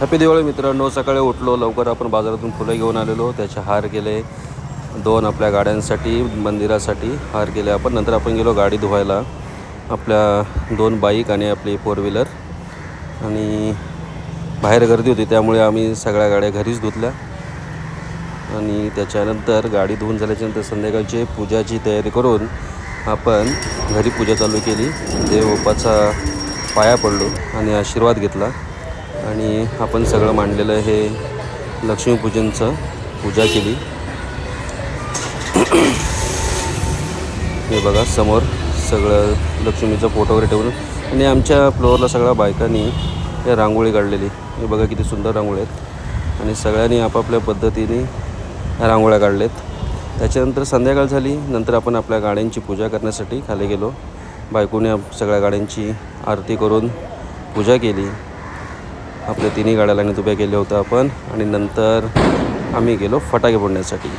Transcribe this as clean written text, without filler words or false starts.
Happy Diwali मित्रांनो. सकाळी उठलो लवकर, आपण बाजारातून फुलं घेऊन आलेलो, त्याचे हार केले 2 आपल्या गाड्यांसाठी, मंदिरासाठी हार केले आपण. नंतर आपण गेलो गाडी धुवायला, आपल्या 2 बाईक आणि आपली 4 व्हीलर. आणि बाहेर गर्दी होती त्यामुळे आम्ही सगळ्या गाड्या घरीच धुतल्या. आणि त्याच्यानंतर गाडी धुवून झाल्याच्यानंतर संध्याकाळची पूजाची तयारी करून आपण घरी पूजा चालू केली. देवबाप्पाचा पाया पडलो आणि आशीर्वाद घेतला. आणि आपण सगळं मांडलेलं हे लक्ष्मीपूजनचं पूजा केली. हे बघा समोर सगळं लक्ष्मीचा फोटो वगैरे ठेवून, आणि आमच्या फ्लोअरला सगळ्या बायकांनी या रांगोळी काढलेली. हे बघा किती सुंदर रांगोळी आहेत, आणि सगळ्यांनी आपापल्या पद्धतीने ह्या रांगोळ्या काढलेत. त्याच्यानंतर संध्याकाळ झाली. नंतर आपण आपल्या गाड्यांची पूजा करण्यासाठी खाली गेलो. बायकोने सगळ्या गाड्यांची आरती करून पूजा केली. आपल्या 3 गाड्याला निधुब्या केल्या होत्या आपण. आणि नंतर आम्ही गेलो फटाके फोडण्यासाठी.